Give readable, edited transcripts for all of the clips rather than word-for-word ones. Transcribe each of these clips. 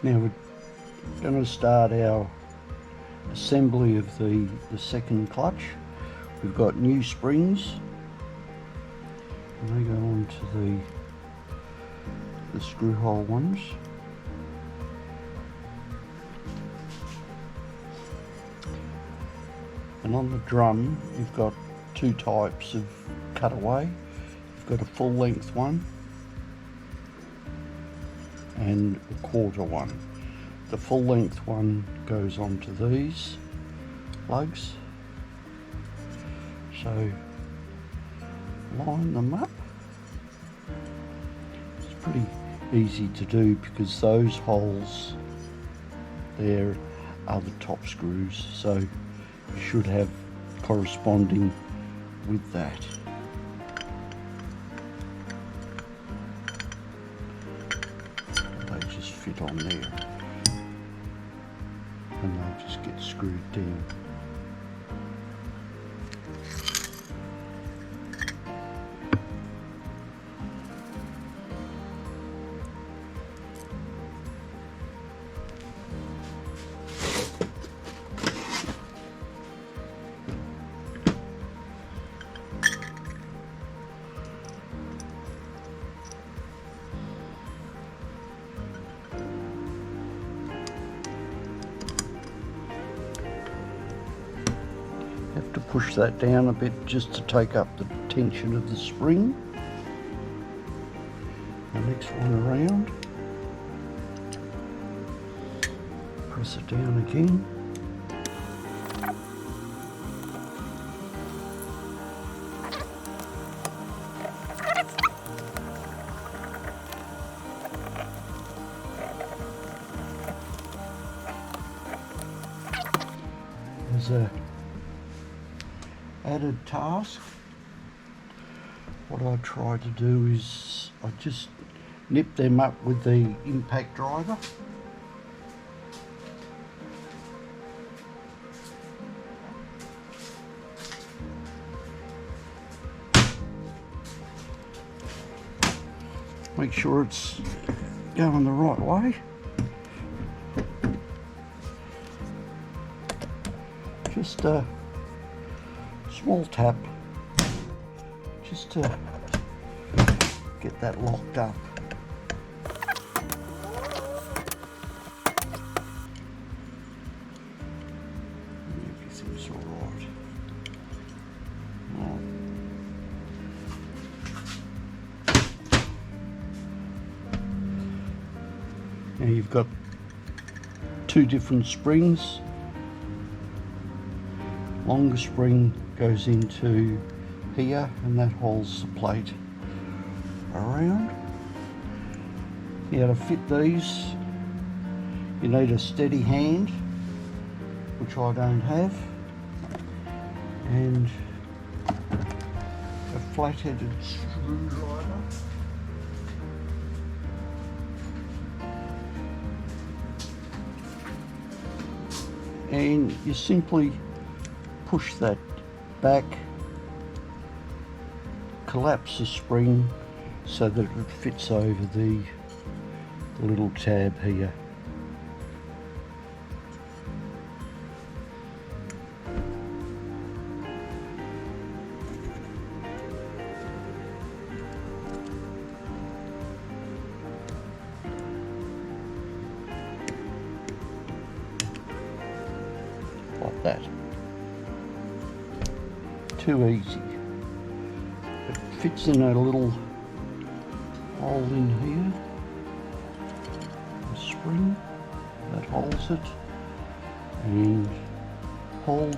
Now we're going to start our assembly of the second clutch. We've got new springs, and they go onto the screw hole ones. And on the drum you've got two types of cutaway. You've got a full length one and a quarter one. The full length one goes onto these lugs, so line them up. It's pretty easy to do because those holes there are the top screws, so you should have corresponding with that. They just fit on there and they just get screwed down. Have to push that down a bit just to take up the tension of the spring. The next one around, press it down again. There's a added task. What I try to do is I just nip them up with the impact driver. Make sure it's going the right way. Just a small tap just to get that locked up. Everything's all right. Now you've got two different springs. Longer spring goes into here and that holds the plate around. Now to fit these you need a steady hand, which I don't have, and a flat-headed screwdriver. And you simply push that back, collapse the spring so that it fits over the little tab here. Like that. Too easy. It fits in a little hole in here, a spring that holds it, and hold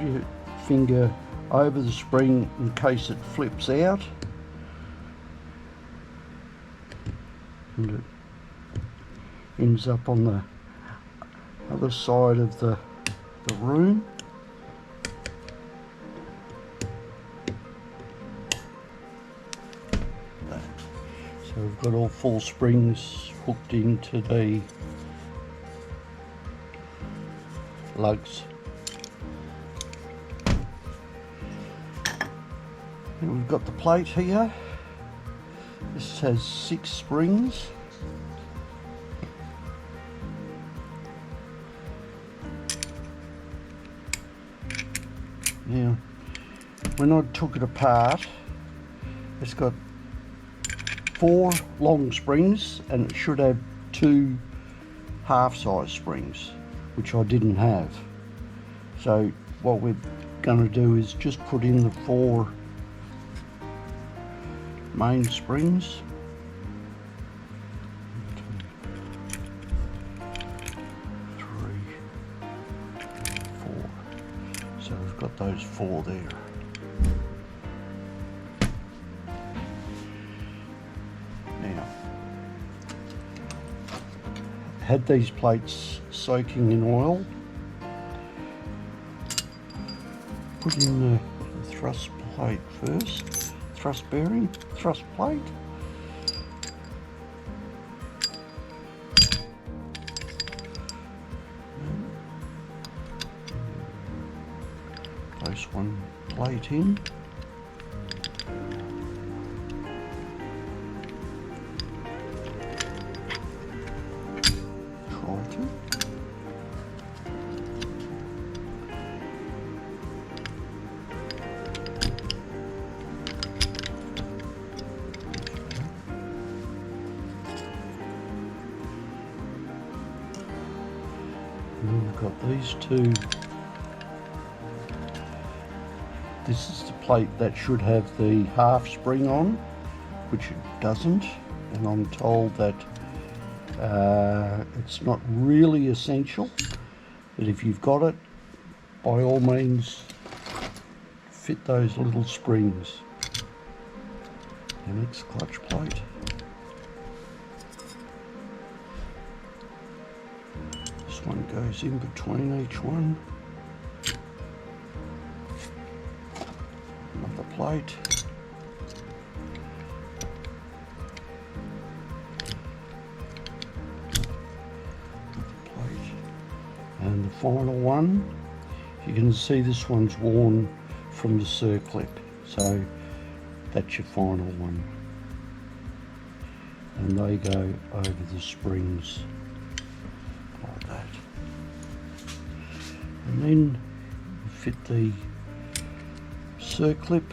your finger over the spring in case it flips out, and it ends up on the other side of the room. So we've got all four springs hooked into the lugs. And we've got the plate here. This has 6 springs. when I took it apart, it's got 4 long springs and it should have 2 half-size springs, which I didn't have. So what we're going to do is just put in the 4 main springs. 2, 3, 4. So we've got those 4 there. Now, had these plates soaking in oil. Put in the thrust plate first, thrust bearing, thrust plate. Place one plate in. Try to. And we've got these 2. This is the plate that should have the half spring on, which it doesn't, and I'm told that it's not really essential, but if you've got it, by all means fit those little springs. The next clutch plate. This one goes in between each one. Another plate. And the final one, you can see this one's worn from the circlip, so that's your final one. And they go over the springs like that. And then you fit the circlip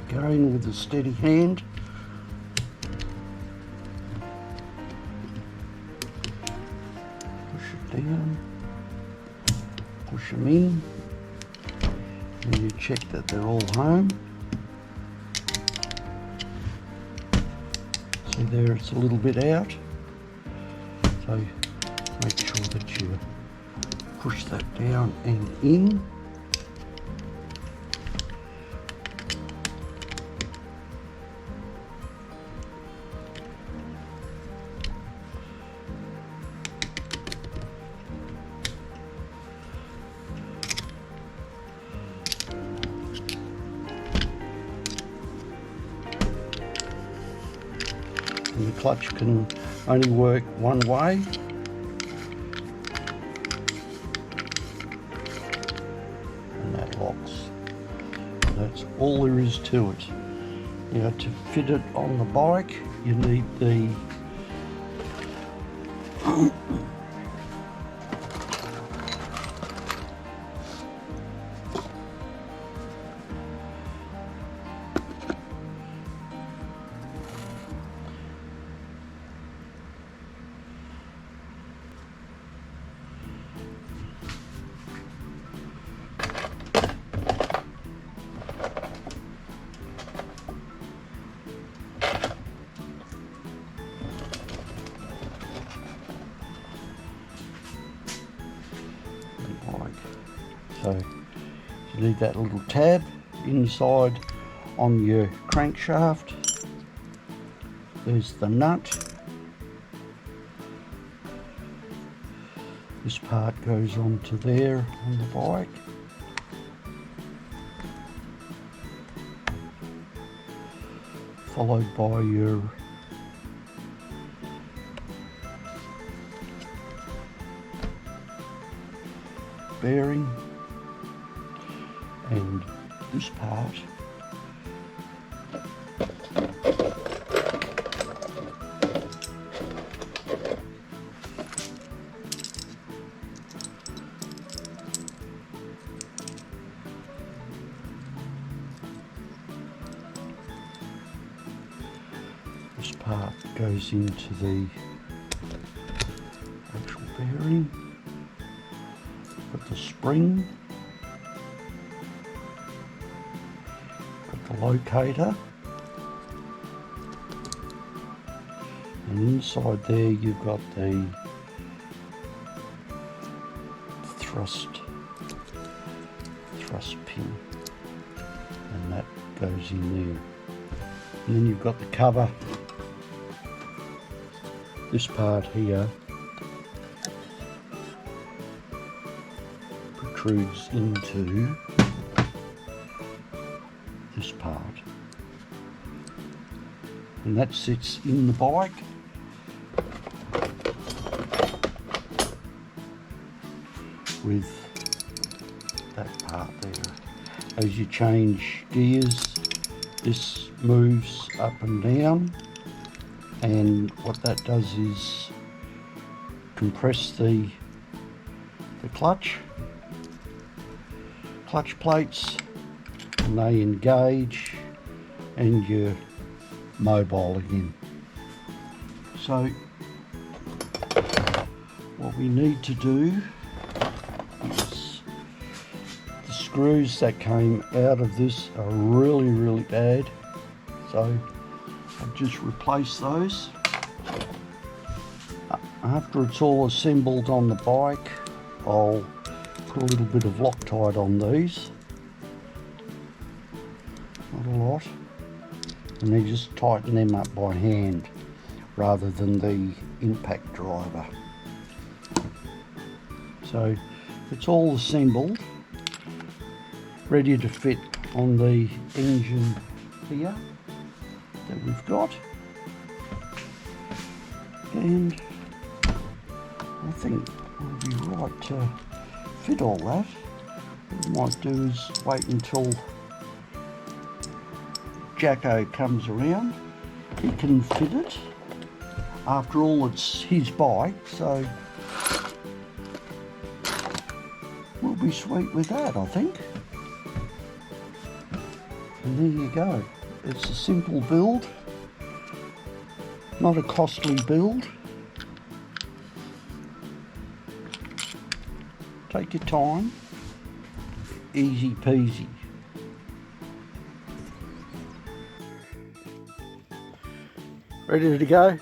again with a steady hand. Push it down, push them in, and you check that they're all home. See there, it's a little bit out, so make sure that you push that down and in. And the clutch can only work one way. And that locks. That's all there is to it. Now to fit it on the bike, you need the so you need that little tab inside on your crankshaft. There's the nut. This part goes onto there on the bike. Followed by your bearing and this part. This part goes into the actual bearing. Got the spring. Got the locator. And inside there you've got the thrust pin, and that goes in there. And then you've got the cover. This part here protrudes into this part, and that sits in the bike. With that part there. As you change gears, this moves up and down, and what that does is compress the clutch plates, and they engage and you're mobile again. So what we need to do is, the screws that came out of this are really bad, so I've just replaced those. After it's all assembled on the bike, I'll put a little bit of Loctite on these, not a lot, and then just tighten them up by hand rather than the impact driver. So it's all assembled, ready to fit on the engine here that we've got, and I think we'll be right to fit all that. What we might do is wait until Jacko comes around. He can fit it. After all, it's his bike, so we'll be sweet with that, I think. And there you go. It's a simple build, not a costly build. Take your time, easy peasy. Ready to go?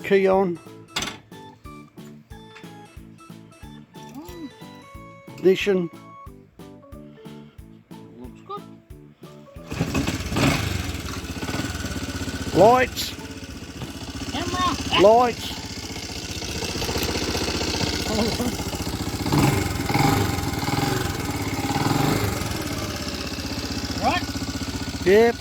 Key on. Ignition. Looks good. Lights. Camera. Lights. Right? Yep.